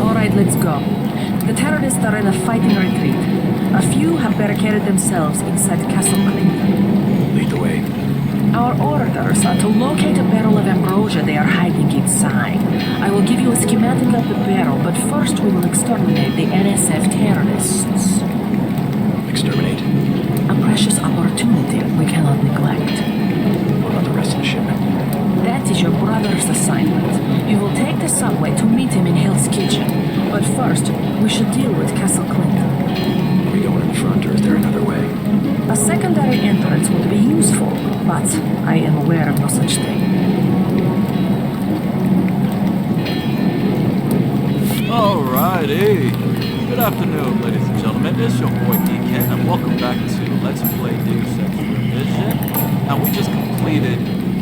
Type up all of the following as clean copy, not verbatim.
Alright, let's go. The terrorists are in a fighting retreat. A few have barricaded themselves inside Castle Clinton. Lead the way. Our orders are to locate a barrel of ambrosia they are hiding inside. I will give you a schematic of the barrel, but first we will exterminate the NSF terrorists. Exterminate? A precious opportunity we cannot neglect. What about the rest of the shipment? That is your brother's assignment. You will take the subway to meet him in Hill's Kitchen. But first, we should deal with Castle Clinton. Are we going in front, or is there another way? A secondary entrance would be useful, but I am aware of no such thing. Alrighty. Good afternoon, ladies and gentlemen. It's your boy Deacon, and welcome back to Let's Play Deus Ex Revision. Now, we just completed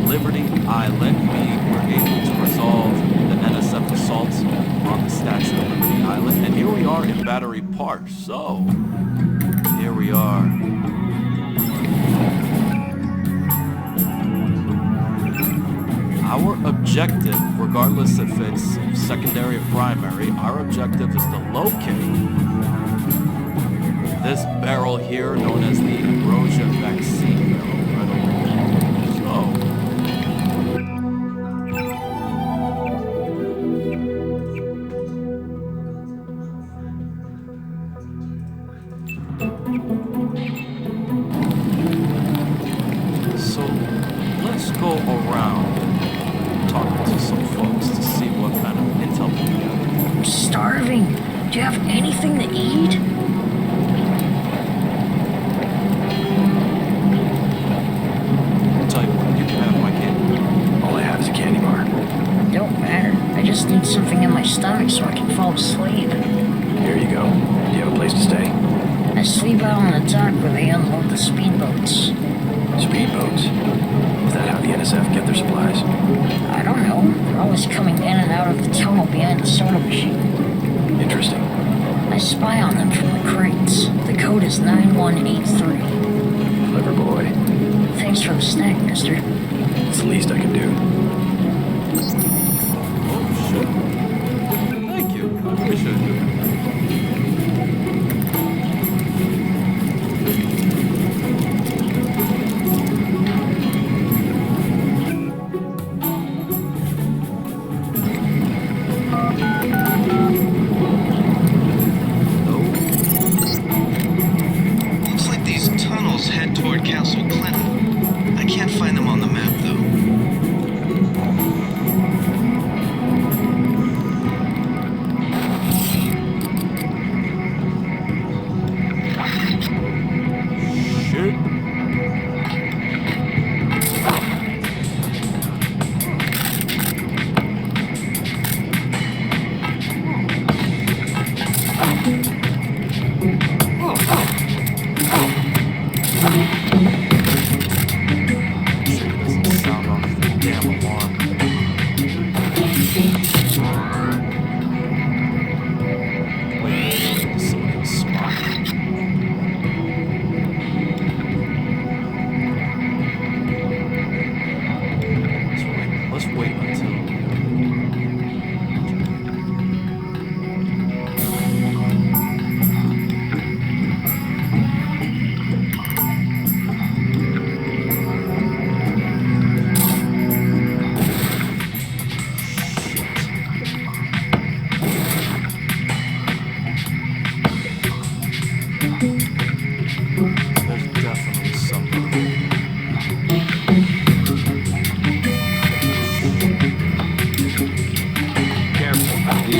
Liberty Island. We were able to resolve the NSF assaults on the stacks of Liberty Island, and here we are in Battery Park. So, here we are. Our objective, regardless if it's secondary or primary, our objective is to locate this barrel here known as the ambrosia vaccine barrel right over here. So, let's go around talking to some folks to see what kind of intel we can get. I'm starving. Do you have anything to eat? I'll tell you what, you can have my kid. All I have is a candy bar. Don't matter. I just need something in my stomach so I can fall asleep. Here you go. Do you have a place to stay? I sleep out on the dock where they unload the speedboats. Speedboats? Is that how the NSF get their supplies? I don't know. They're always coming in and out of the tunnel behind the soda machine. Interesting. I spy on them from the crates. The code is 9183. Clever boy. Thanks for the snack, mister. It's the least I can do. Oh, shit. Thank you. I appreciate it.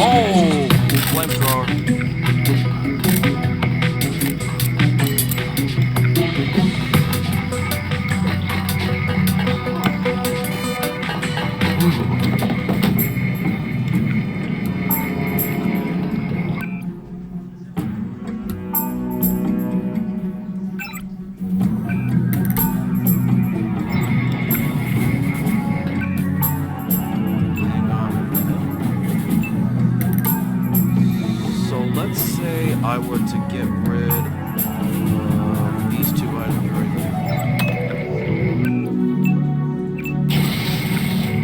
Oh, flamethrower. Let's say I were to get rid of these two items right here.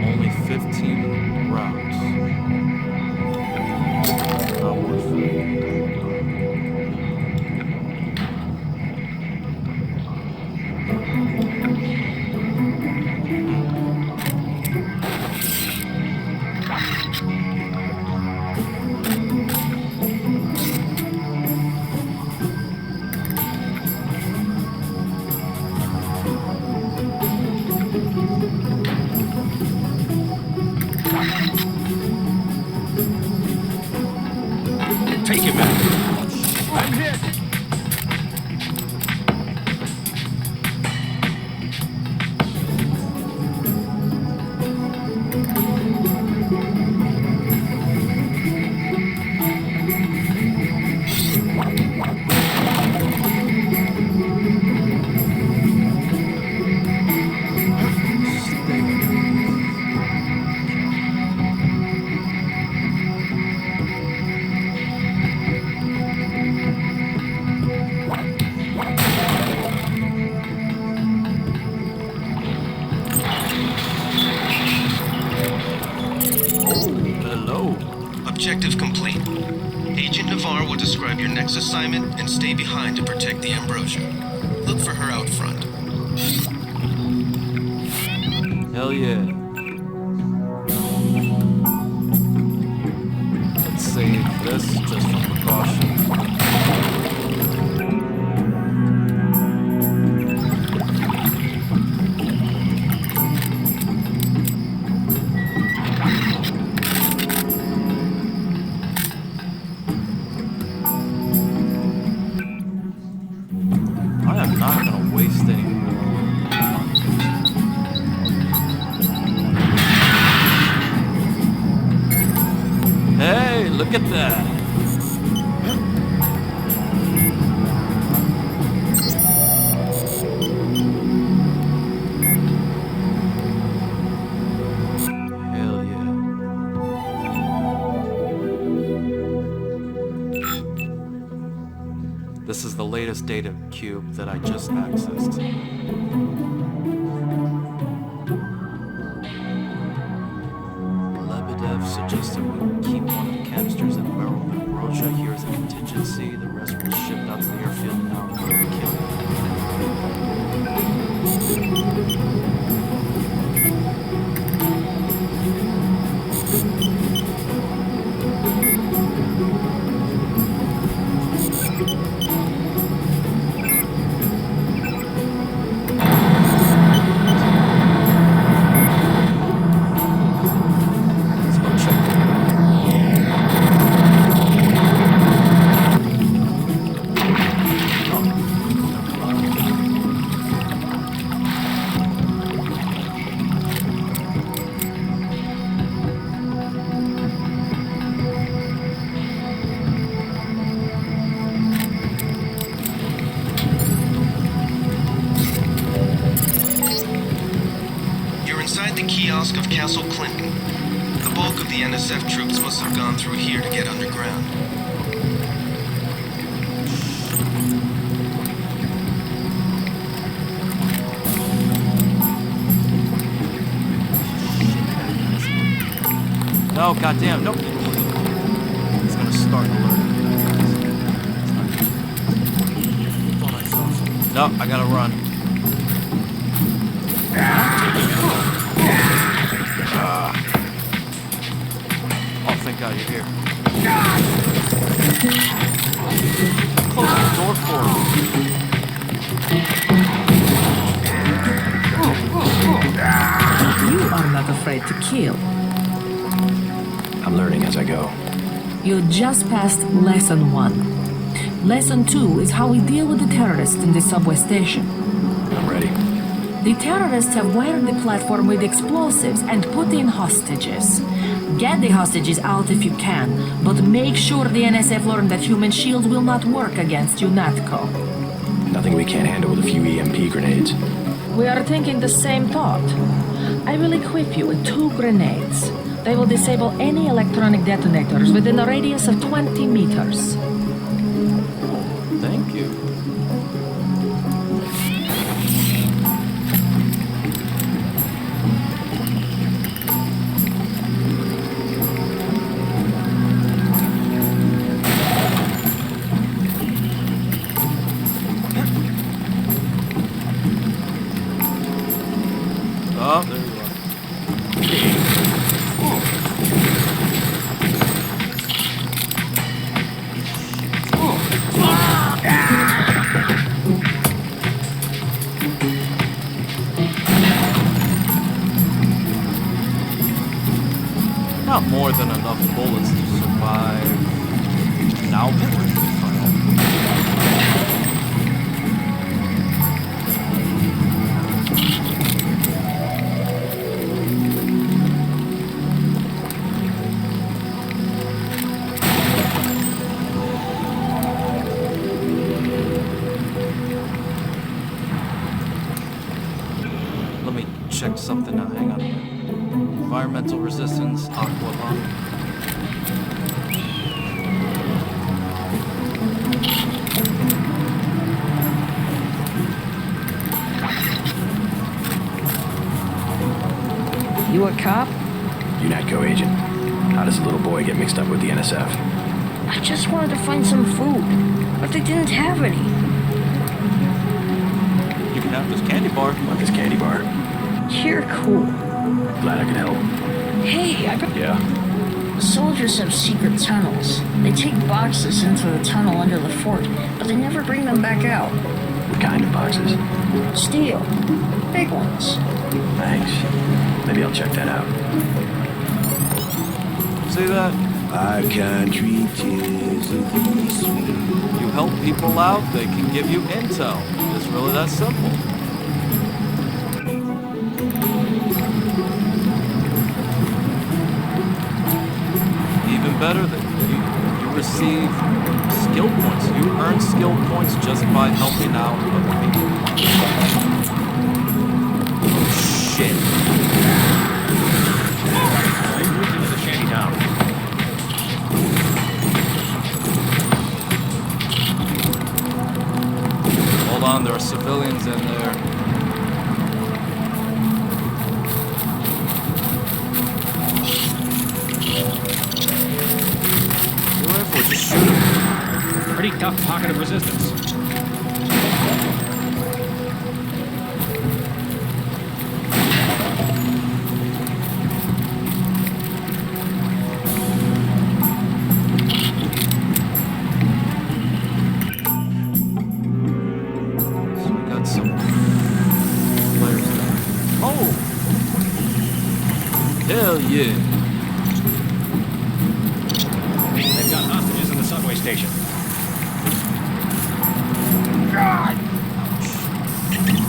Only 15 rounds. Take it back. I'm hit. Objective complete. Agent Navarre will describe your next assignment and stay behind to protect the Ambrosia. Look for her out front. Hell yeah. Let's save this just for precaution. Look at that. Hell yeah. This is the latest data cube that I just accessed. Suggested we keep one of the canisters in the barrel of ambrosia here as a contingency. The rest will be shipped out to the airfield now and be killed. Inside the kiosk of Castle Clinton. The bulk of the NSF troops must have gone through here to get underground. No, goddamn, nope. It's gonna start alerting. No, I gotta run. Oh, thank God you're here. Close the door for me. You are not afraid to kill. I'm learning as I go. You just passed lesson 1. Lesson 2 is how we deal with the terrorists in the subway station. I'm ready. The terrorists have wired the platform with explosives and put in hostages. Get the hostages out if you can, but make sure the NSF learn that human shield will not work against UNATCO. Nothing we can't handle with a few EMP grenades. We are thinking the same thought. I will equip you with 2 grenades. They will disable any electronic detonators within a radius of 20 meters. Thank you. Oh, there you are. Not more than enough bullets to survive an check something out. Hang on a minute. Environmental resistance, aqua lung. You a cop? UNATCO agent. How does a little boy get mixed up with the NSF? I just wanted to find some food, but they didn't have any. You can have this candy bar. Want this candy bar? You're cool. Glad I could help. Hey, I got... Yeah? Soldiers have secret tunnels. They take boxes into the tunnel under the fort, but they never bring them back out. What kind of boxes? Steel. Big ones. Thanks. Maybe I'll check that out. See that? Our country tis of thee sweet. You help people out, they can give you intel. It's really that simple. Even better, that you receive skill points. You earn skill points just by helping out other people. Oh, shit. They moved into the shanty town. Hold on, there are civilians in there. Your rifle, just shoot him. Pretty tough pocket of resistance. So we got some players there. Oh! Hell yeah. They've got hostages in the subway station. Shit, hang on.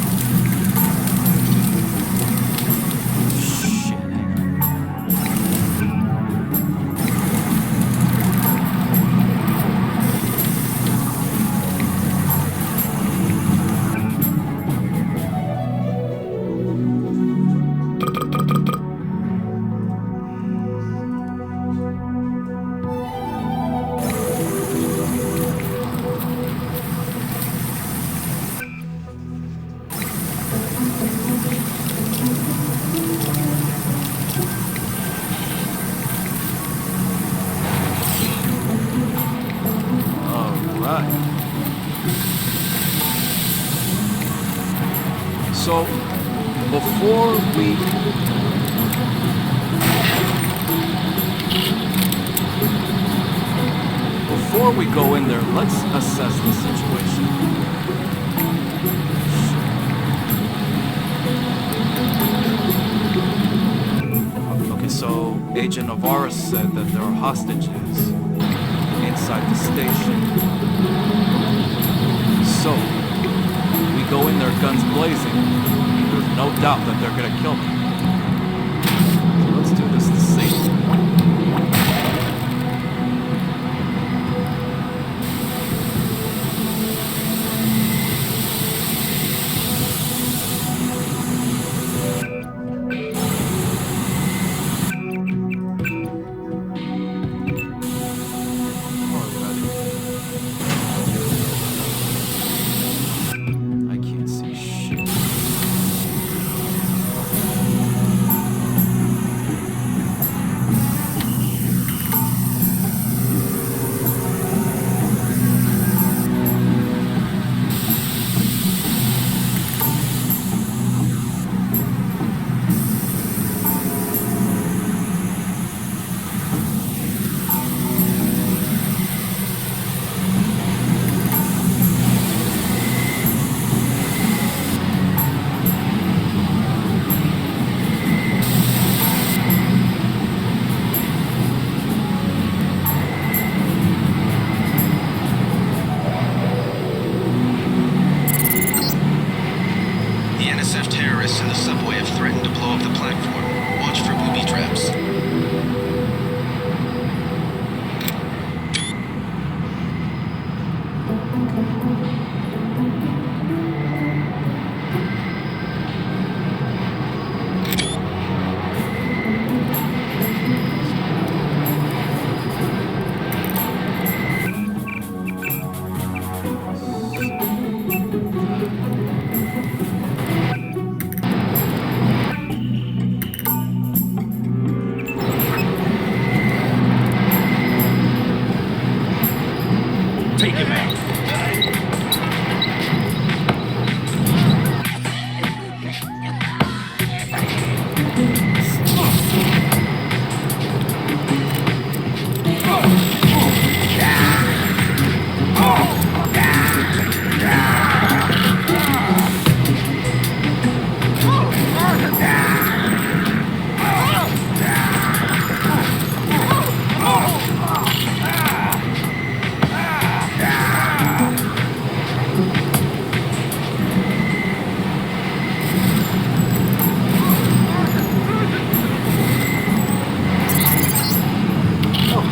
Alright. So, before we go in there, let's assess the situation. Okay, so Agent Navarro said that there are hostages inside the station. So, we go in there guns blazing. There's no doubt that they're gonna kill me. So let's do this to safety. I can't see shit. Take him out.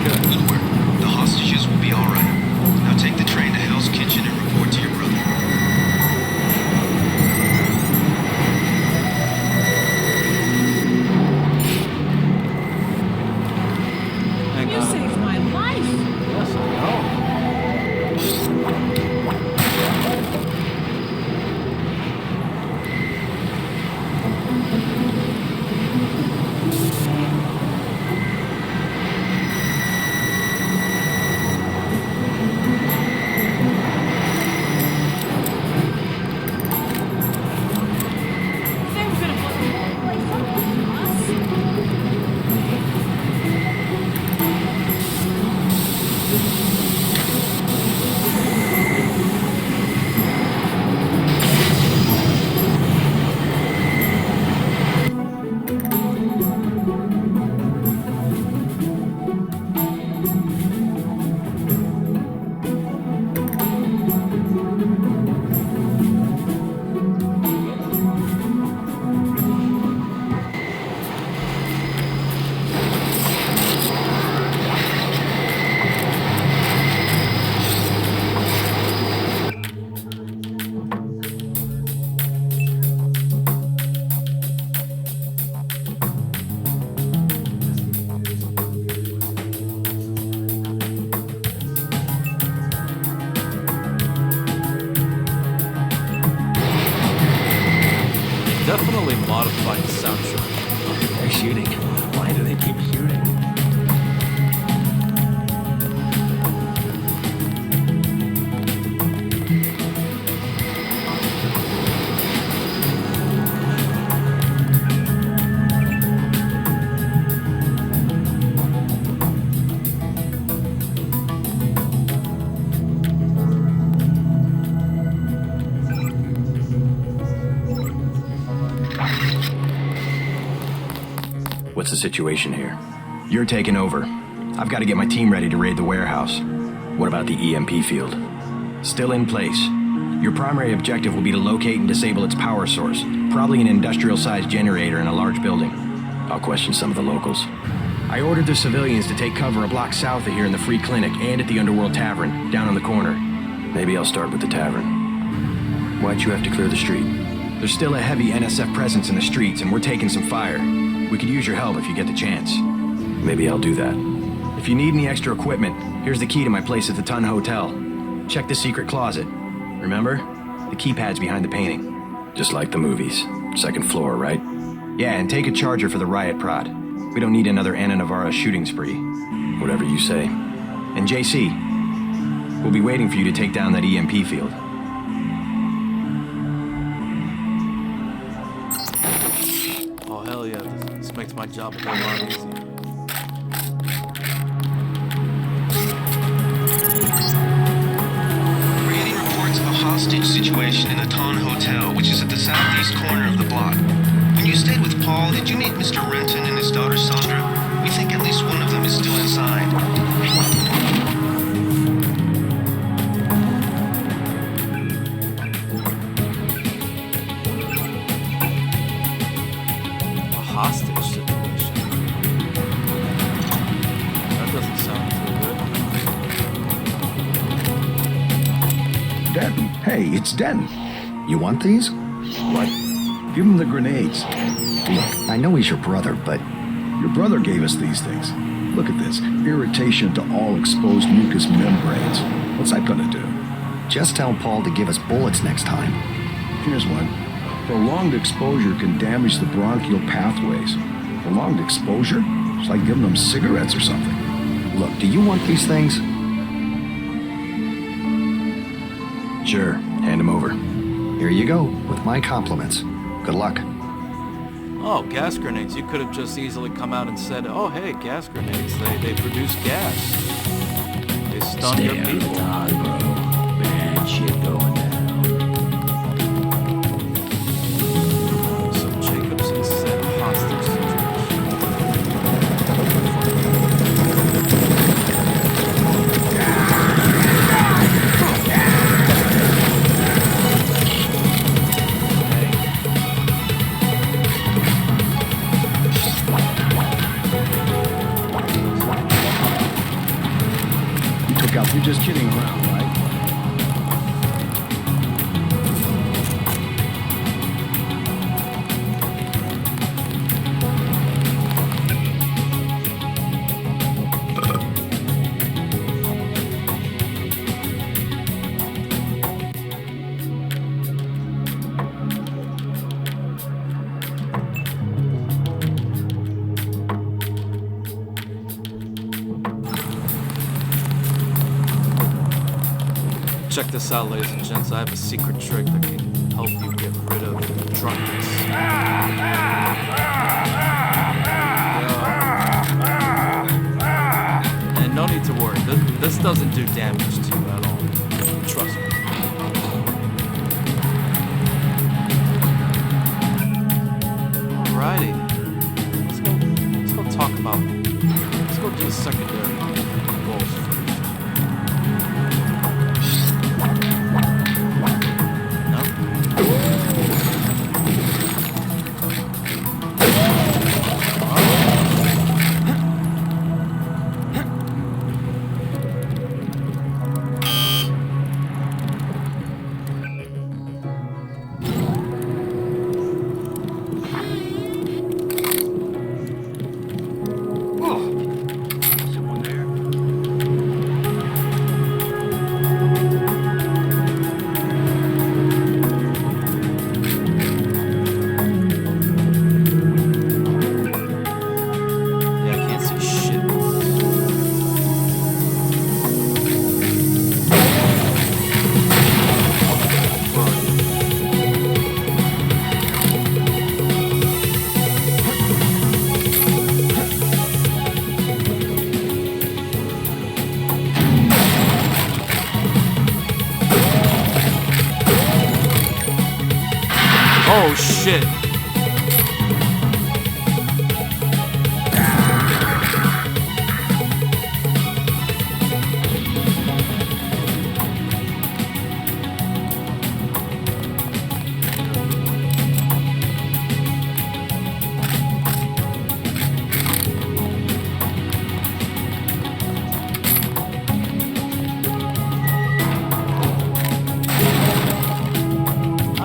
Good work. The hostages will be all right. Now take the train to Hell's Kitchen and report to your brother. Hang You on. saved my life. Yes, I know. They were gonna blow the whole place up with us. Definitely modified the soundtrack. They're shooting. Why do they keep shooting? What's the situation here? You're taking over. I've got to get my team ready to raid the warehouse. What about the EMP field? Still in place. Your primary objective will be to locate and disable its power source, probably an industrial-sized generator in a large building. I'll question some of the locals. I ordered the civilians to take cover a block south of here in the Free Clinic and at the Underworld Tavern, down on the corner. Maybe I'll start with the tavern. Why'd you have to clear the street? There's still a heavy NSF presence in the streets, and we're taking some fire. We could use your help if you get the chance. Maybe I'll do that. If you need any extra equipment, here's the key to my place at the Ton Hotel. Check the secret closet. Remember? The keypad's behind the painting. Just like the movies. Second floor, right? Yeah, and take a charger for the riot prod. We don't need another Anna Navarra shooting spree. Whatever you say. And JC, we'll be waiting for you to take down that EMP field. Oh, hell yeah. This makes my job a whole lot easier. We're getting reports of a hostage situation in the Ton Hotel, which is at the southeast corner of the block. When you stayed with Paul, did you meet Mr. Renton and his daughter Sandra? We think at least one of them is still inside. Hostage situation. That doesn't sound too good. Denton. Hey, it's Denton. You want these? What? Give him the grenades. Look, I know he's your brother, but your brother gave us these things. Look at this. Irritation to all exposed mucous membranes. What's that gonna do? Just tell Paul to give us bullets next time. Here's one. Prolonged exposure can damage the bronchial pathways. Prolonged exposure? It's like giving them cigarettes or something. Look, do you want these things? Sure, hand him over. Here you go, with my compliments. Good luck. Oh, gas grenades. You could have just easily come out and said, oh, hey, gas grenades. They produce gas. They stun your people. bro. Bad shit going down. So Jacobson said hostage situation. You're just kidding around, right? Check this out, ladies and gents. I have a secret trick that can help you get rid of drunkenness. And no need to worry. This doesn't do damage to you at all. Trust me. Alrighty. Let's go talk about. Let's go do the secondary goals first. Oh shit.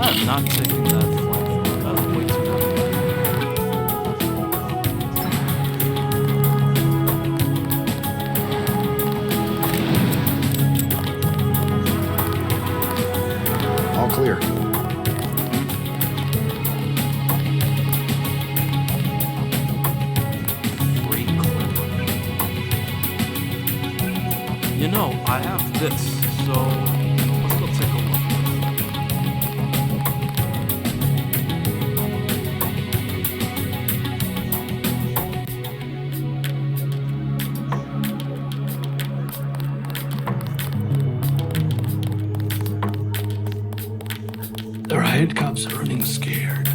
I'm not taking that flight. That's way too All clear. free clip. You know, I have this, so let's go take a look. The riot cops are running scared.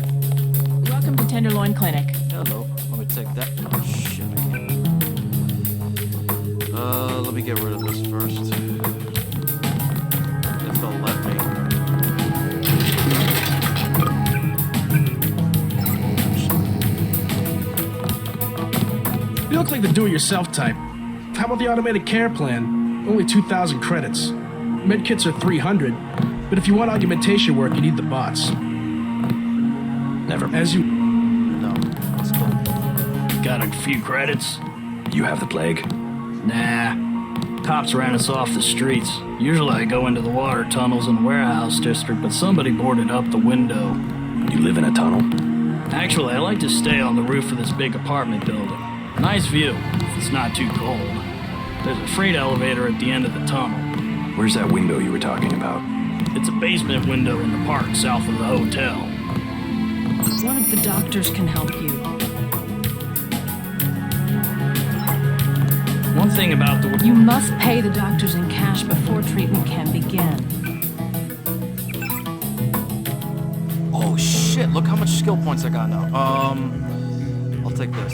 Welcome to Tenderloin Clinic. Hello. Let me take that. Oh, shit. Let me get rid of this first. If they'll let me. You look like the do-it-yourself type. How about the automated care plan? Only 2,000 credits. Medkits are 300, but if you want augmentation work, you need the bots. Never. As you... No. Let's go. Got a few credits? You have the plague? Nah. Cops ran us off the streets. Usually I go into the water tunnels in the warehouse district, but somebody boarded up the window. You live in a tunnel? Actually, I like to stay on the roof of this big apartment building. Nice view, if it's not too cold. There's a freight elevator at the end of the tunnel. Where's that window you were talking about? It's a basement window in the park south of the hotel. One of the doctors can help you. One thing about the... You must pay the doctors in cash before treatment can begin. Oh shit, look how much skill points I got now. I'll take this.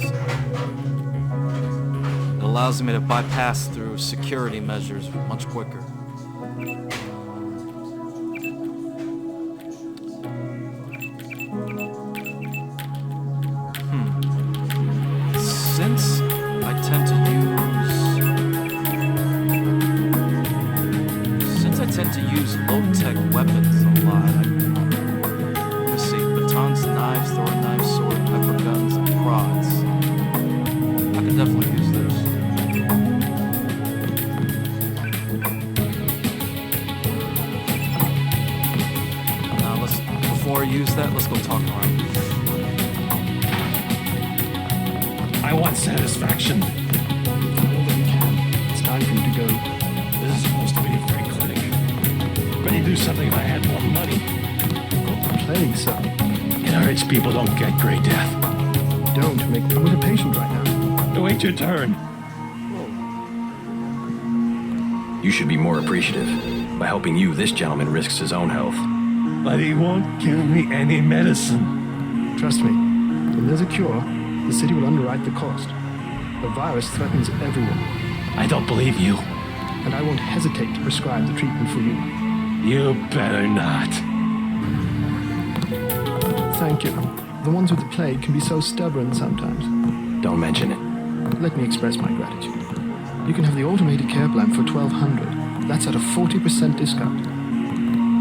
It allows me to bypass through security measures much quicker. Since I tend to use low-tech weapons a lot. Let's see, batons, knives, throwing knives, sword, pepper guns, and prods. I could definitely use this. Now before I use that, let's go talk around. I want satisfaction. All that we can. It's time for you to go. This is supposed to be a free clinic. Ready to do something if I had more money. Got the plague, sir. It hurts people don't get gray death. Don't make... I'm with a patient right now. Wait your turn. You should be more appreciative. By helping you, this gentleman risks his own health. But he won't give me any medicine. Trust me. When there's a cure, the city will underwrite the cost. The virus threatens everyone. I don't believe you. And I won't hesitate to prescribe the treatment for you. You better not. Thank you. The ones with the plague can be so stubborn sometimes. Don't mention it. Let me express my gratitude. You can have the automated care plan for $1,200. That's at a 40% discount.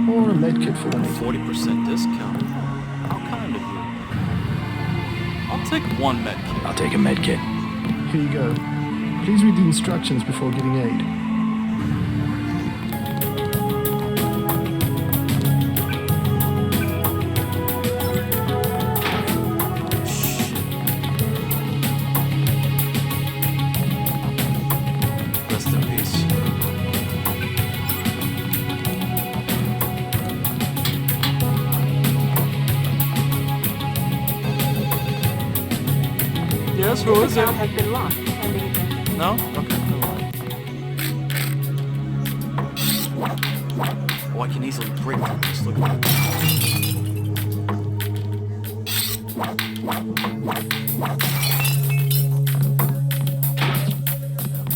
Or a med kit for $180. 40% discount? How kind of you. I'll take one med kit. I'll take a med kit. Here you go. Please read the instructions before giving aid. Rest in peace. Yes, who is it? Has been locked. No? Okay. Oh, I can easily break through this. Look at that.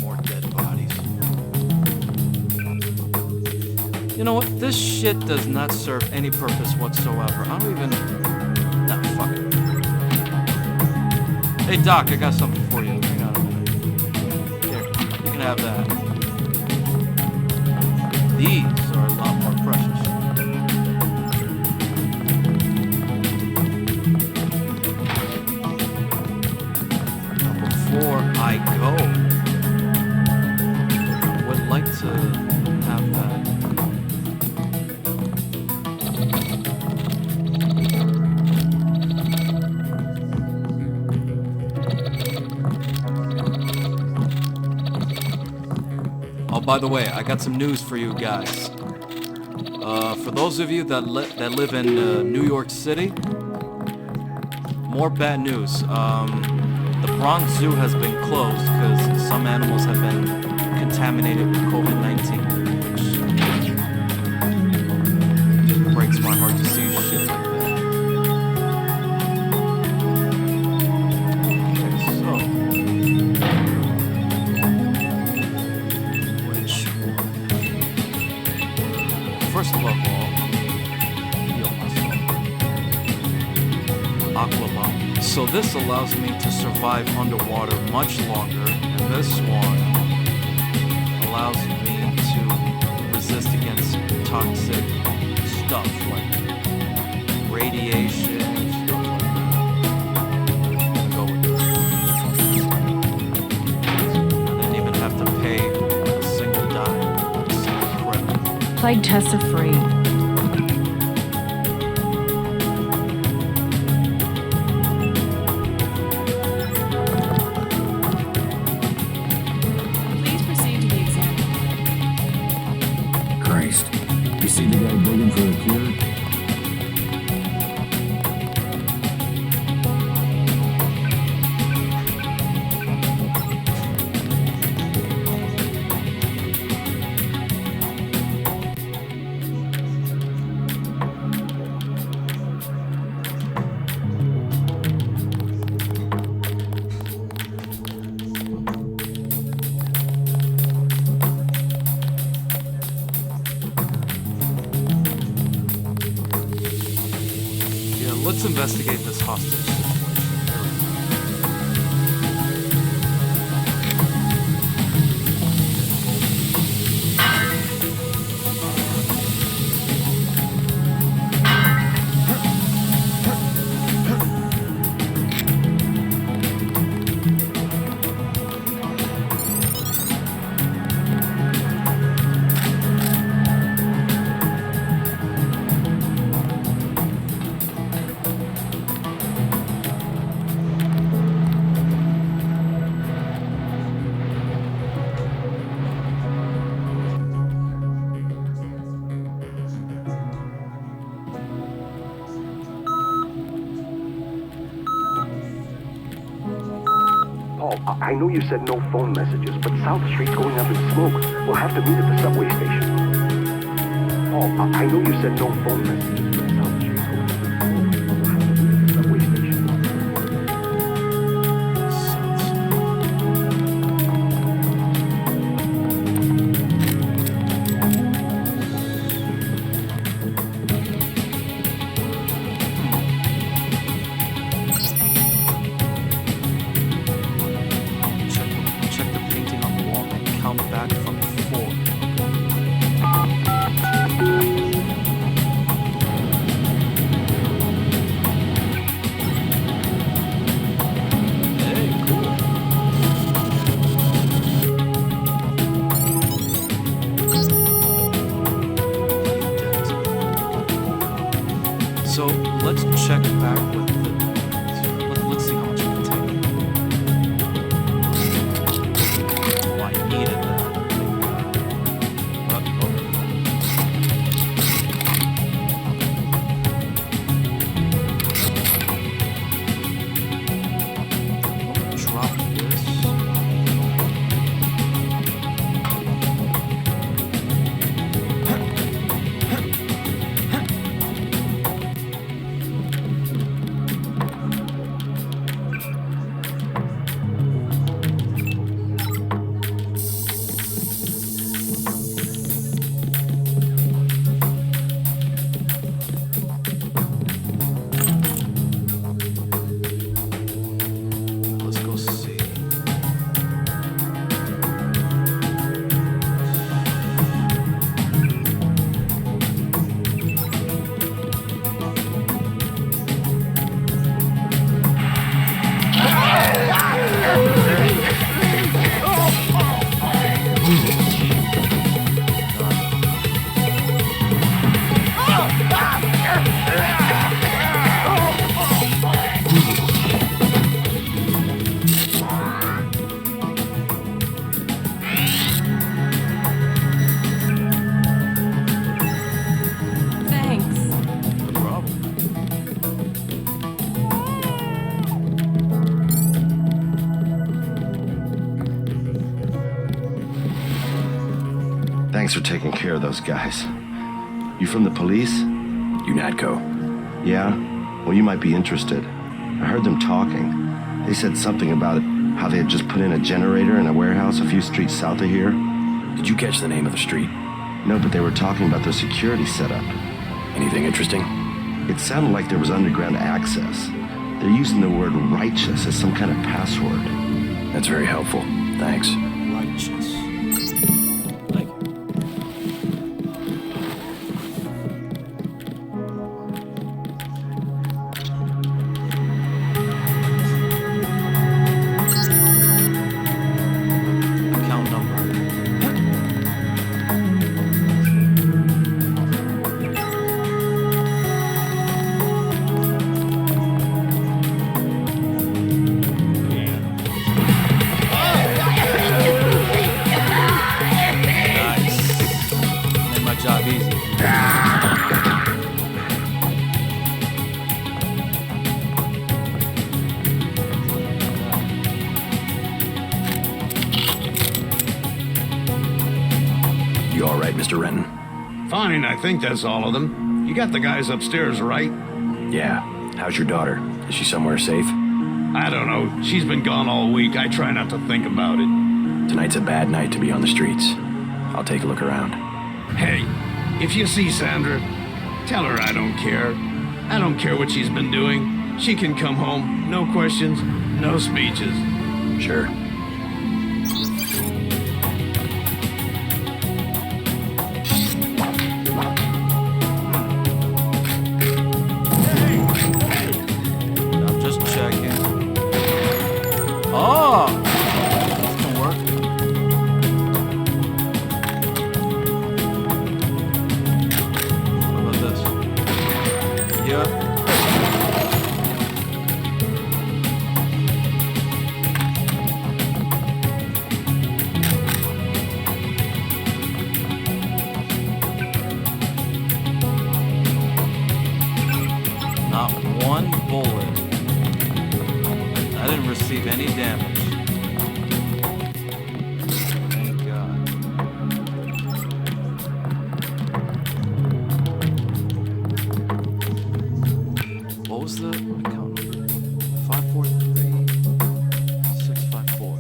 More dead bodies. You know what? This shit does not serve any purpose whatsoever. I don't even... Nah, fuck it. Hey, Doc, I got something for you. Hang on a minute. Here, you can have that. These are a lot more precious. Now, before I go, I would like to have that. By the way, I got some news for you guys. For those of you that live in New York City, more bad news. The Bronx Zoo has been closed because some animals have been contaminated with COVID-19, which just breaks my heart to see shit like that. First of all, heal myself. Aqualung. So this allows me to survive underwater much longer, and this one allows me to resist against toxic stuff like radiation and stuff like that. Go with this. I didn't even have to pay a single dime, a single credit. Plague tests are free. Please proceed to the exam. Christ. You see the guy begging for a cure? Let's investigate this hostage situation. I know you said no phone messages, but South Street's going up in smoke. We'll have to meet at the subway station. Paul, I know you said no phone messages, but South Street's going up in smoke. We'll have to meet at the subway station. So let's check back with the. Let's see how much we can take. Oh, I needed that. Drop this. Thanks for taking care of those guys. You from the police? UNATCO. Yeah? Well, you might be interested. I heard them talking. They said something about how they had just put in a generator in a warehouse a few streets south of here. Did you catch the name of the street? No, but they were talking about their security setup. Anything interesting? It sounded like there was underground access. They're using the word righteous as some kind of password. That's very helpful. Thanks. Righteous. Thank you. Account number. You all right, Mr. Renton? Fine, I think that's all of them. You got the guys upstairs, right? Yeah. How's your daughter? Is she somewhere safe? I don't know. She's been gone all week. I try not to think about it. Tonight's a bad night to be on the streets. I'll take a look around. Hey, if you see Sandra, tell her I don't care. I don't care what she's been doing. She can come home. No questions, no speeches. Sure. I'm just checking. Oh! This can work. What about this? Yeah. Not one bullet. I didn't receive any damage. Thank God. What was the account number? 543-654.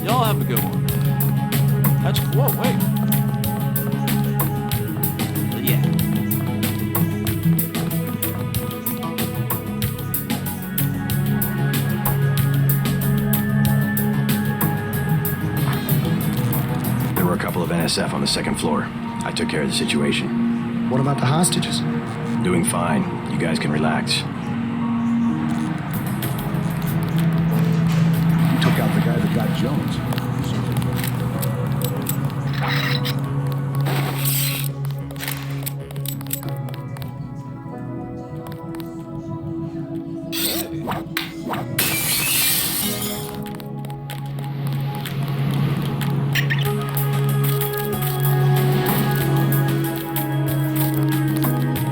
Y'all have a good one. That's whoa, wait. Yeah. There were a couple of NSF on the second floor. I took care of the situation. What about the hostages? Doing fine. You guys can relax. You took out the guy that got Jones.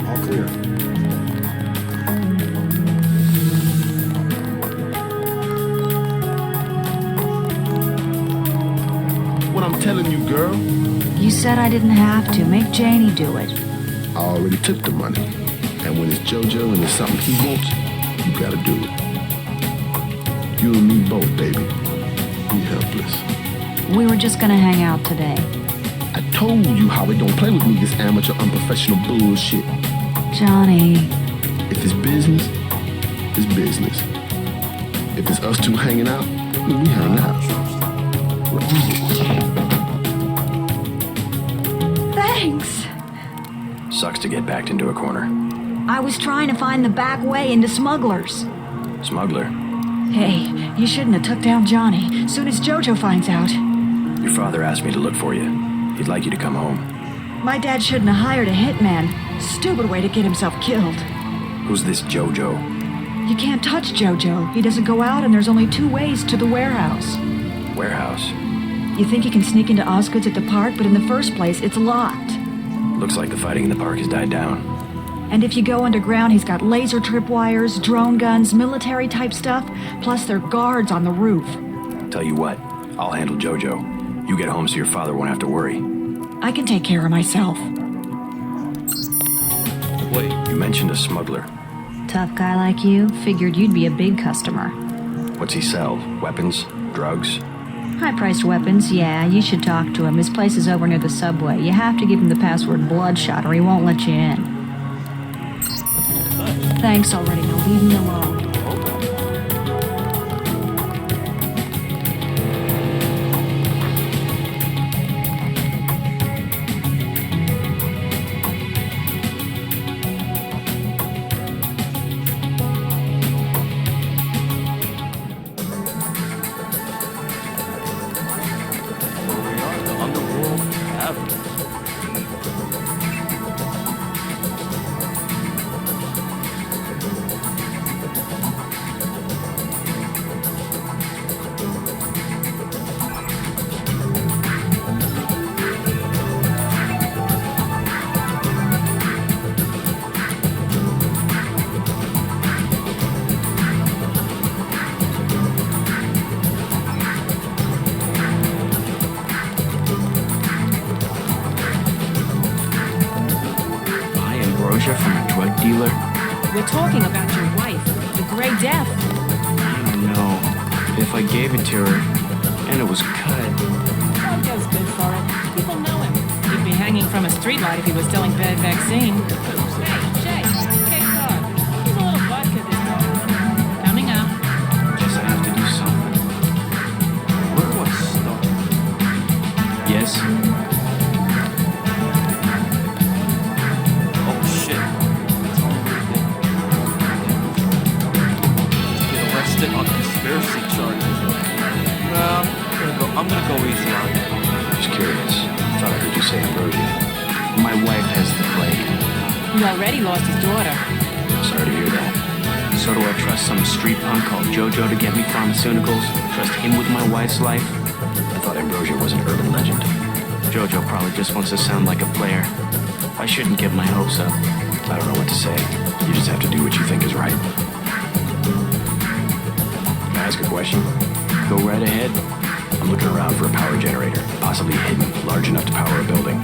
All clear. What I'm telling you, girl, You said I didn't have to. Make Janie do it. I already took the money. And when it's JoJo and it's something he wants, you gotta do it. You and me both, baby. We helpless. We were just gonna hang out today. I told you how it don't play with me, this amateur, unprofessional bullshit. Johnny. If it's business, it's business. If it's us two hanging out, we hang out. Thanks. Sucks to get backed into a corner. I was trying to find the back way into Smugglers. Smuggler? Hey, you shouldn't have took down Johnny. Soon as Jojo finds out. Your father asked me to look for you. He'd like you to come home. My dad shouldn't have hired a hitman. Stupid way to get himself killed. Who's this Jojo? You can't touch Jojo. He doesn't go out, and there's only 2 ways to the warehouse. Warehouse? You think you can sneak into Osgood's at the park, but in the first place, it's locked. Looks like the fighting in the park has died down. And if you go underground, he's got laser tripwires, drone guns, military-type stuff, plus there are guards on the roof. Tell you what, I'll handle Jojo. You get home so your father won't have to worry. I can take care of myself. Wait, you mentioned a smuggler. Tough guy like you, figured you'd be a big customer. What's he sell? Weapons? Drugs? High-priced weapons, yeah, you should talk to him. His place is over near the subway. You have to give him the password Bloodshot or he won't let you in. Thanks already, now leave me alone. dealer? We're talking about your wife, the Grey Death. I don't know. If I gave it to her, and it was cut... Jojo's good for it. People know him. He'd be hanging from a streetlight if he was selling bad vaccine. Hey, Shay, Cape Cod. Here's a little vodka this time. Coming up. Guess I have to do something. Where do I start? Yes? Oh shit. Get arrested on conspiracy charges. Well, I'm gonna go easy on you. Just curious. Thought I heard you say Ambrosia. My wife has the plague. He already lost his daughter. Sorry to hear that. So do I trust some street punk called Jojo to get me pharmaceuticals? Trust him with my wife's life? I thought Ambrosia was an urban legend. Jojo probably just wants to sound like a player. I shouldn't get my hopes up. I don't know what to say. You just have to do what you think is right. Can I ask a question? Go right ahead. I'm looking around for a power generator, possibly hidden, large enough to power a building.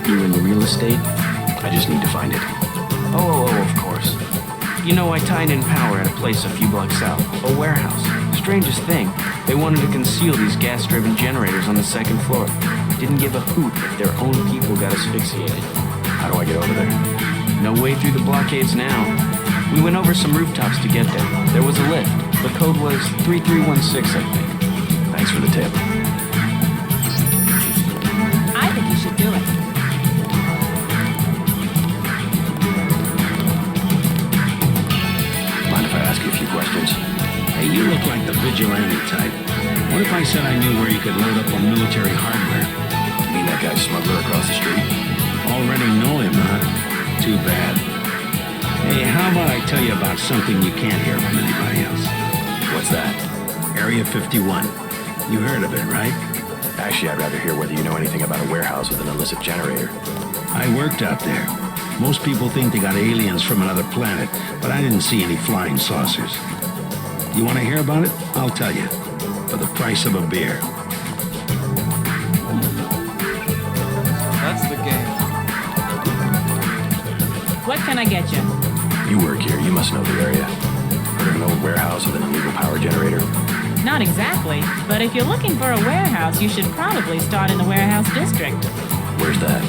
You're in real estate? I just need to find it. Oh, of course. You know, I tied in power at a place a few blocks south. A warehouse. Strangest thing, they wanted to conceal these gas-driven generators on the second floor. Didn't give a hoot if their own people got asphyxiated. How do I get over there? No way through the blockades now. We went over some rooftops to get there. There was a lift. The code was 3316, I think. Thanks for the tip. I think you should do it. Mind if I ask you a few questions? Hey, you look like the vigilante type. What if I said I knew where you could load up on military hardware? You mean that guy smuggler across the street? Already know him, huh? Too bad. Hey, how about I tell you about something you can't hear from anybody else? What's that? Area 51. You heard of it, right? Actually, I'd rather hear whether you know anything about a warehouse with an illicit generator. I worked out there. Most people think they got aliens from another planet, but I didn't see any flying saucers. You want to hear about it? I'll tell you. For the price of a beer. That's the game. What can I get you? You work here, you must know the area. Heard of an old warehouse with an illegal power generator? Not exactly, but if you're looking for a warehouse, you should probably start in the warehouse district. Where's that?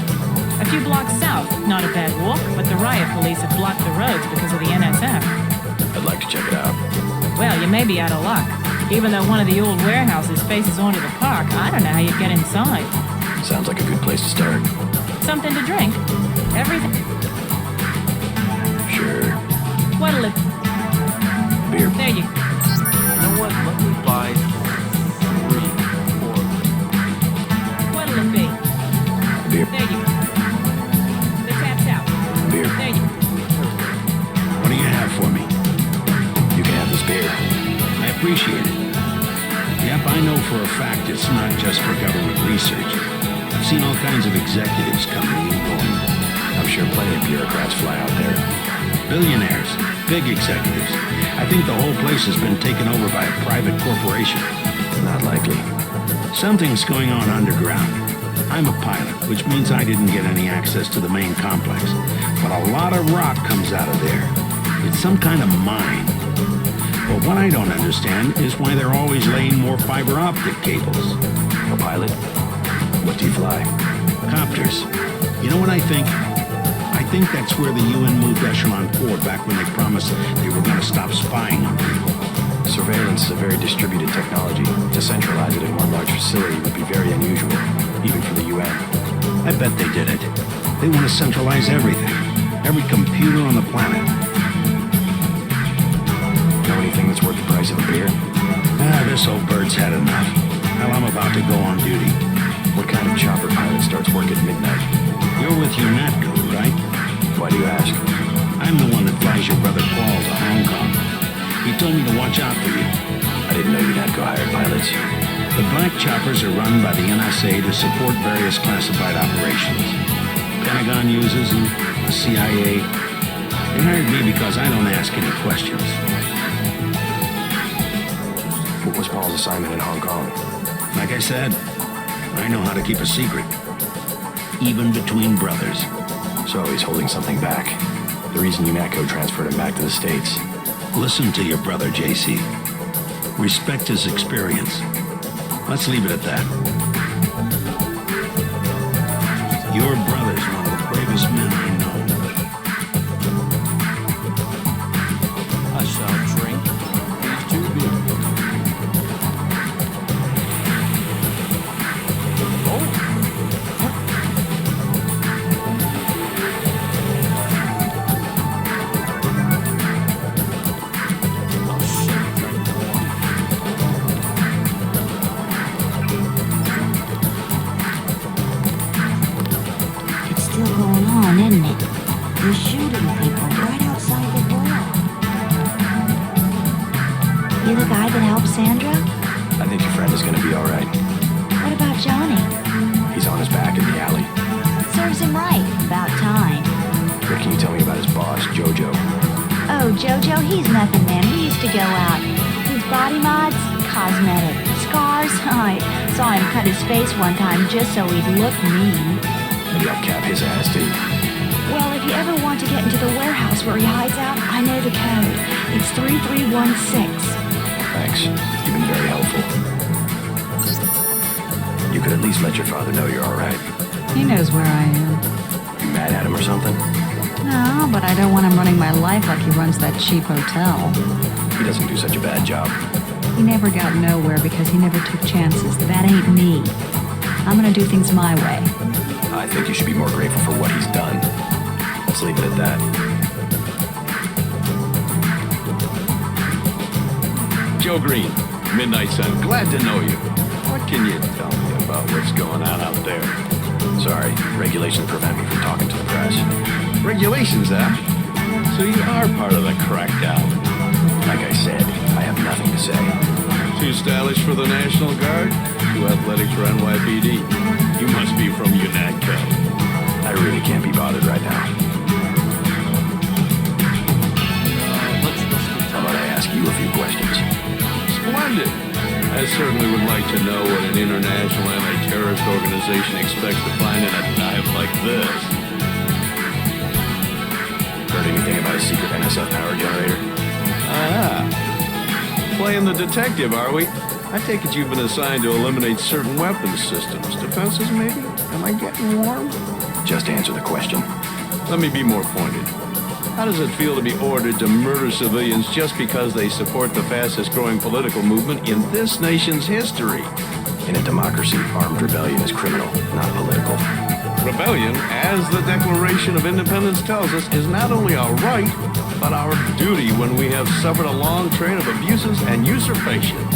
A few blocks south. Not a bad walk, but the riot police have blocked the roads because of the NSF. I'd like to check it out. Well, you may be out of luck. Even though one of the old warehouses faces onto the park, I don't know how you'd get inside. Sounds like a good place to start. Something to drink. Everything. Sure. What'll it... Beer. There you go. You know what? Let me buy 3 or... What'll it be? Beer. There you go. The tap's out. Beer. There you go. What do you have for me? You can have this beer. I appreciate it. Yep, I know for a fact it's not just for government research. I've seen all kinds of executives coming and going. I'm sure plenty of bureaucrats fly out there. Billionaires, big executives. I think the whole place has been taken over by a private corporation. Not likely. Something's going on underground. I'm a pilot, which means I didn't get any access to the main complex. But a lot of rock comes out of there. It's some kind of mine. But what I don't understand is why they're always laying more fiber optic cables. A pilot? What do you fly? Copters. You know what I think? I think that's where the UN moved Echelon 4 back when they promised they were going to stop spying on people. Surveillance is a very distributed technology. To centralize it in one large facility would be very unusual, even for the UN. I bet they did it. They want to centralize everything. Every computer on the planet. Know anything that's worth the price of a beer? This old bird's had enough. Hell, I'm about to go on duty. What kind of chopper pilot starts work at midnight? You're with your NATCO, right? Why do you ask? I'm the one that flies your brother Paul to Hong Kong. He told me to watch out for you. I didn't know you NATCO hired pilots. The black choppers are run by the NSA to support various classified operations. Pentagon uses them, the CIA. They hired me because I don't ask any questions. What was Paul's assignment in Hong Kong? Like I said, I know how to keep a secret. Even between brothers. So he's holding something back. The reason UNATCO transferred him back to the States. Listen to your brother, JC. Respect his experience. Let's leave it at that. Your brother's one of the bravest men I know. I shall drink these 2 beers. It's still going on, isn't it? They're shooting people right outside the door. You the guy that helped Sandra? I think your friend is gonna be alright. What about Johnny? He's on his back in the alley. Serves him right. About time. What can you tell me about his boss, Jojo? Oh, Jojo, he's nothing, man. We used to go out. His body mods, cosmetic. Scars, I saw him cut his face one time just so he'd look mean. Maybe I'll cap his ass too. Well, if you ever want to get into the warehouse where he hides out, I know the code. It's 3316. Thanks. You've been very helpful. You could at least let your father know you're alright. He knows where I am. You mad at him or something? No, but I don't want him running my life like he runs that cheap hotel. He doesn't do such a bad job. He never got nowhere because he never took chances. That ain't me. I'm gonna do things my way. I think you should be more grateful for what he's done. Let's leave it at that. Joe Green, Midnight Sun. Glad to know you. What can you tell me about what's going on out there? Sorry, regulations prevent me from talking to the press. Regulations, huh? So you are part of the crackdown. Like I said, I have nothing to say. Too stylish for the National Guard? Too athletic for NYPD? You must be from UNATCO. I really can't be bothered right now. How about I ask you a few questions? Splendid. I certainly would like to know what an international anti-terrorist organization expects to find in a dive like this. Heard anything about a secret NSF power generator? Playing the detective, are we? I take it you've been assigned to eliminate certain weapons systems. Defenses, maybe? Am I getting warm? Just answer the question. Let me be more pointed. How does it feel to be ordered to murder civilians just because they support the fastest growing political movement in this nation's history? In a democracy, armed rebellion is criminal, not political. Rebellion, as the Declaration of Independence tells us, is not only our right, but our duty when we have suffered a long train of abuses and usurpations.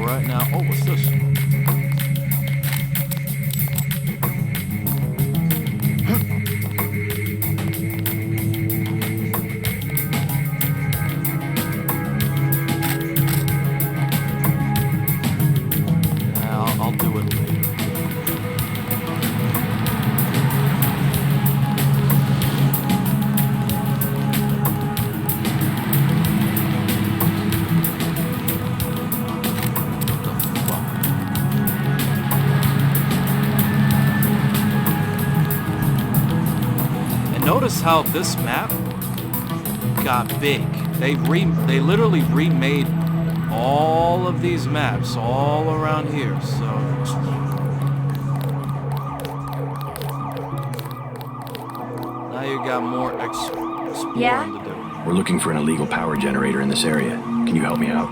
right now. Oh, what's this? I'll do it later. Notice how this map got big. They literally remade all of these maps all around here. So now you got more exploring to do. We're looking for an illegal power generator in this area. Can you help me out?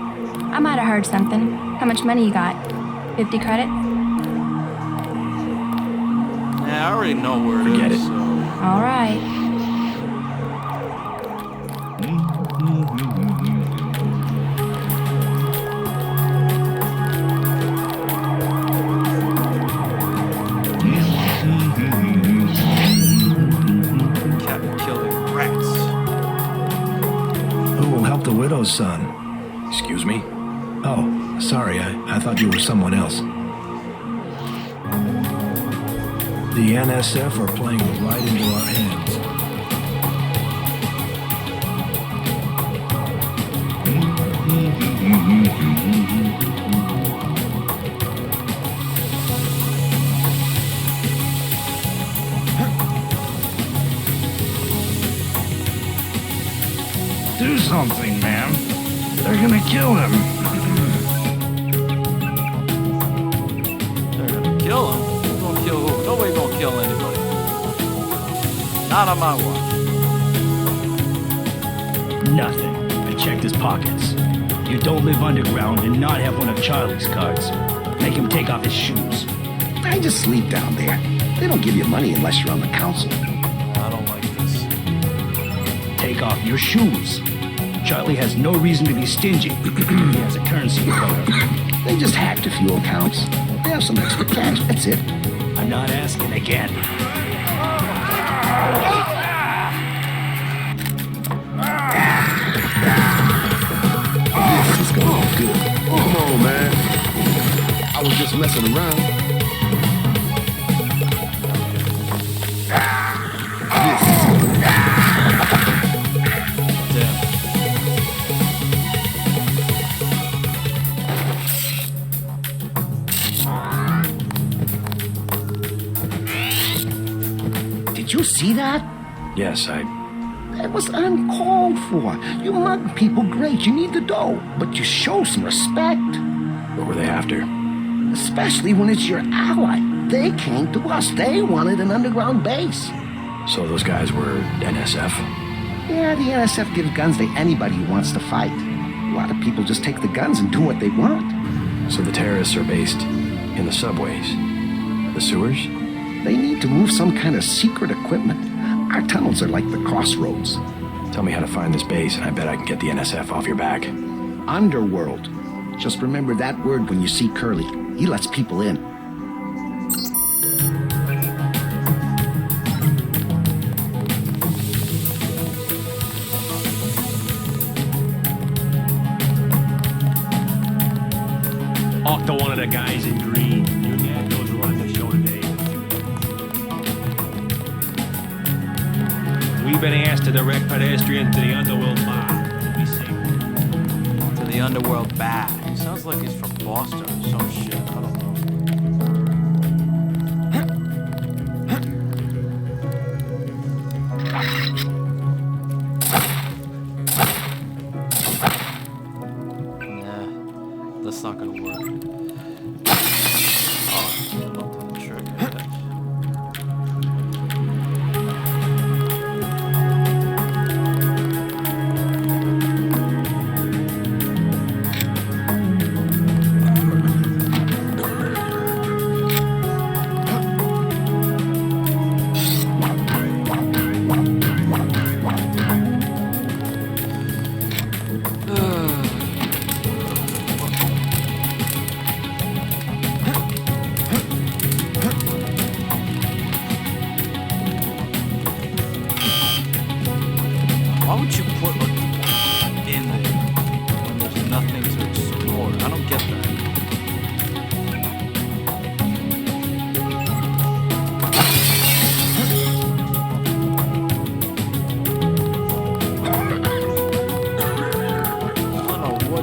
I might have heard something. How much money you got? 50 credits? Yeah, I already know where it is. Forget it. So. All right. Cat killing rats. Who will help the widow's son? Excuse me? Oh, sorry, I thought you were someone else. The NSF are playing right into our hands. Do something, man. They're gonna kill him. They're gonna kill him? Who's gonna kill who? Nobody gonna kill anybody. Not on my watch. Nothing. I checked his pockets. You don't live underground and not have one of Charlie's cards. Make him take off his shoes. I just sleep down there. They don't give you money unless you're on the council. I don't like this. Take off your shoes. Charlie has no reason to be stingy. He has a currency cutter. They just hacked a few accounts. They have some extra cash, that's it. I'm not asking again. This is going good. Come on, man. I was just messing around. This is Did you see that? Yes, That was uncalled for. You mug people great, you need the dough, but you show some respect. What were they after? Especially when it's your ally. They came to us. They wanted an underground base. So those guys were NSF? Yeah, the NSF gives guns to anybody who wants to fight. A lot of people just take the guns and do what they want. So the terrorists are based in the subways? The sewers? They need to move some kind of secret equipment. Our tunnels are like the crossroads. Tell me how to find this base, and I bet I can get the NSF off your back. Underworld. Just remember that word when you see Curly. He lets people in. Talk to one of the guys in green. Uniato's running the show today. We've been asked to direct pedestrians to the Underworld Bar. Be safe. To the Underworld Bar. He sounds like he's from Boston or some shit. I don't know. Nah, that's not gonna work. Oh, don't do the trick.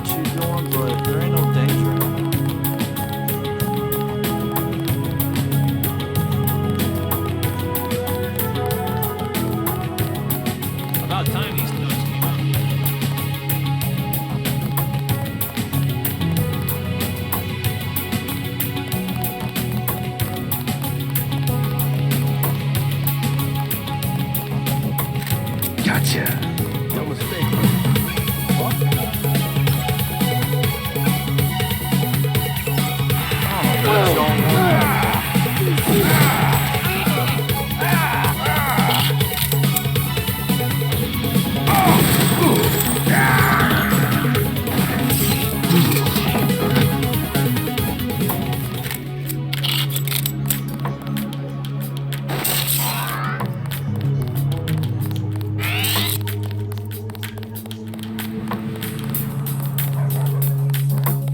what you're doing, but there ain't no danger in it. About time these nuts came out. Gotcha. No mistake.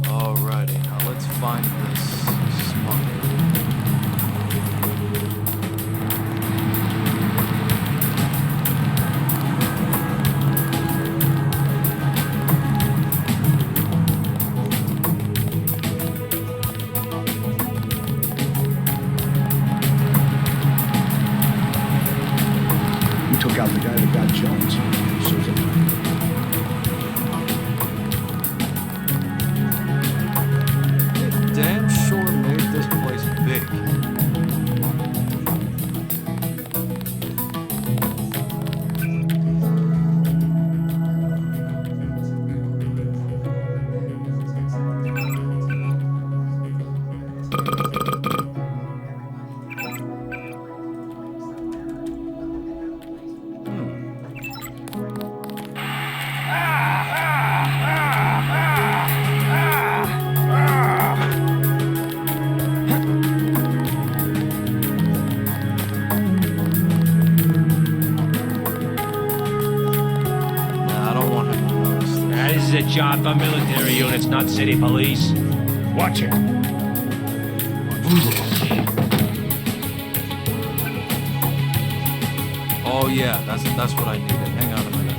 Alrighty, now let's find this smuggler. We took out the guy that got Jones. Shows up. It damn sure made this place big. Nah, I don't want him to notice. This is a job for military units, not city police. Watch it. Oh yeah, that's what I needed. Hang on a minute.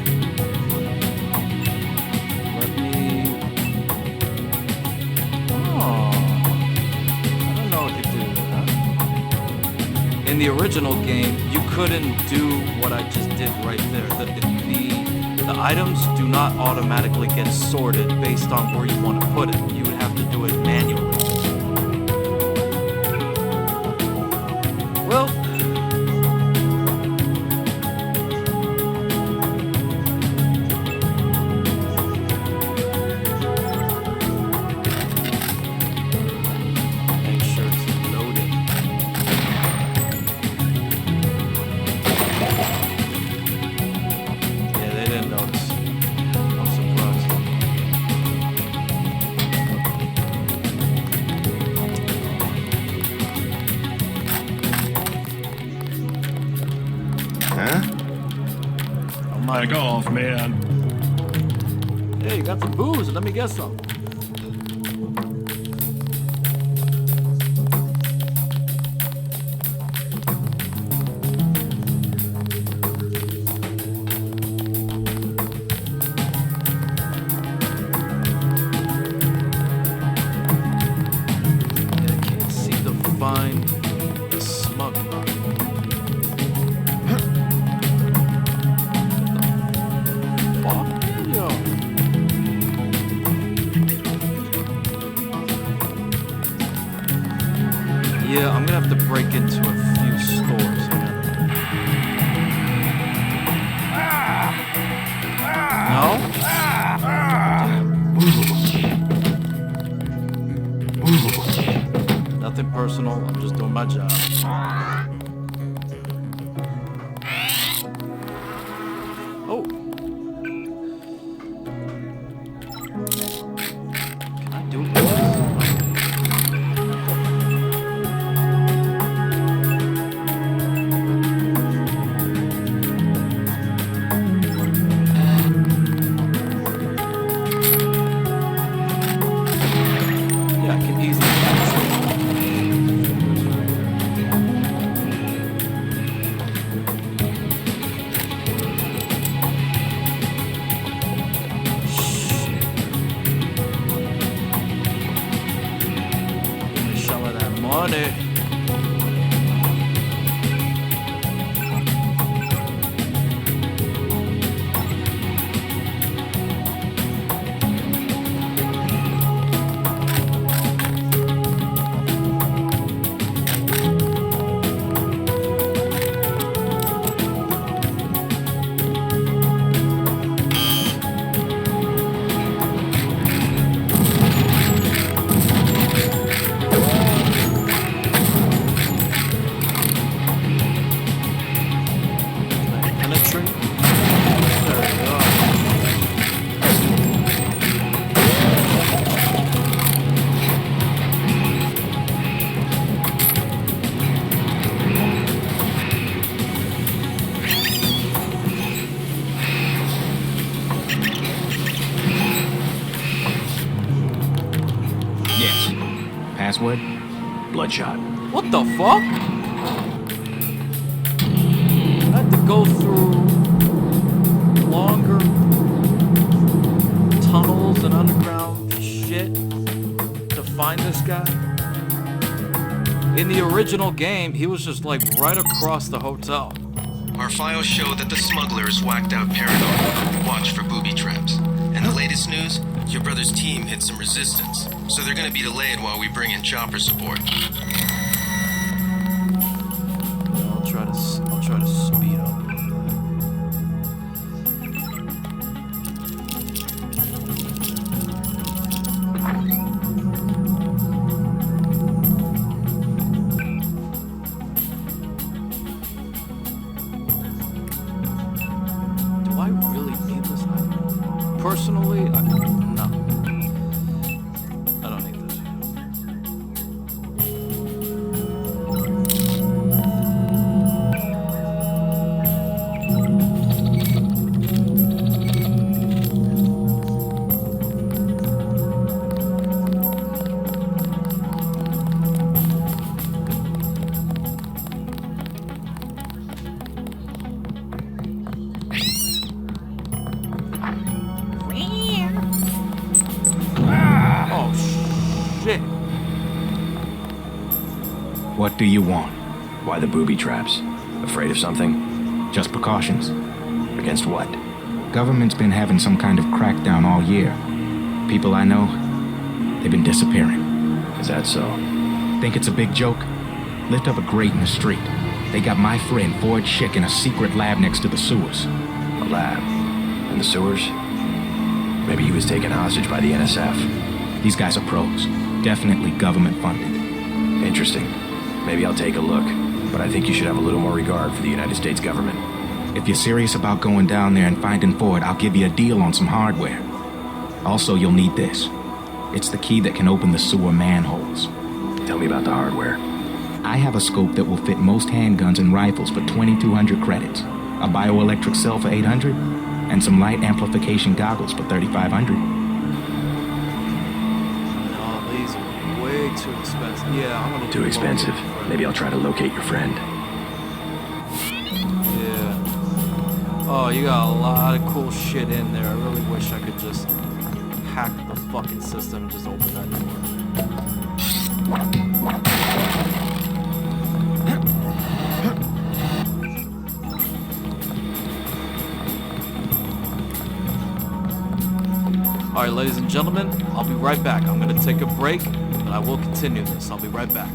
Let me. Oh, I don't know what to do. Huh? In the original game, you couldn't do what I just did right there. The items do not automatically get sorted based on where you want to put it. You would have to do it manually. Well. Make sure it's loaded. Yeah, they didn't notice. I'm surprised. Huh? Back off, man. Hey, you got some booze. Let me get some. I can't seem to find the smuggler. Fuck? Yo. Yeah, I'm gonna have to break into a few stores. No? Nothing personal, I'm just doing my job. Oh. Can I do it? Yeah, I can easily. Money. Password? Bloodshot. What the fuck? I had to go through longer tunnels and underground shit to find this guy. In the original game, he was just like right across the hotel. Our files show that the smugglers whacked out paranoid. Watch for booby traps. And the latest news? Your brother's team hit some resistance, so they're gonna be delayed while we bring in chopper support. I'll try to speed up. Do I really need this item? Personally, no. I don't need this. Shit. What do you want? Why the booby traps? Afraid of something? Just precautions. Against what? Government's been having some kind of crackdown all year. People I know, they've been disappearing. Is that so? Think it's a big joke? Lift up a grate in the street. They got my friend Ford Schick in a secret lab next to the sewers. A lab? In the sewers? Maybe he was taken hostage by the NSF. These guys are pros. Definitely government funded. Interesting. Maybe I'll take a look. But I think you should have a little more regard for the United States government. If you're serious about going down there and finding Ford, I'll give you a deal on some hardware. Also, you'll need this. It's the key that can open the sewer manholes. Tell me about the hardware. I have a scope that will fit most handguns and rifles for 2,200 credits, a bioelectric cell for 800, and some light amplification goggles for 3,500. No, these are way too expensive. Yeah, I'm gonna. Too expensive. Maybe I'll try to locate your friend. Yeah. Oh, you got a lot of cool shit in there. I really wish I could just hack the fucking system and just open that door. Alright, ladies and gentlemen, I'll be right back. I'm going to take a break, and I will continue this. I'll be right back.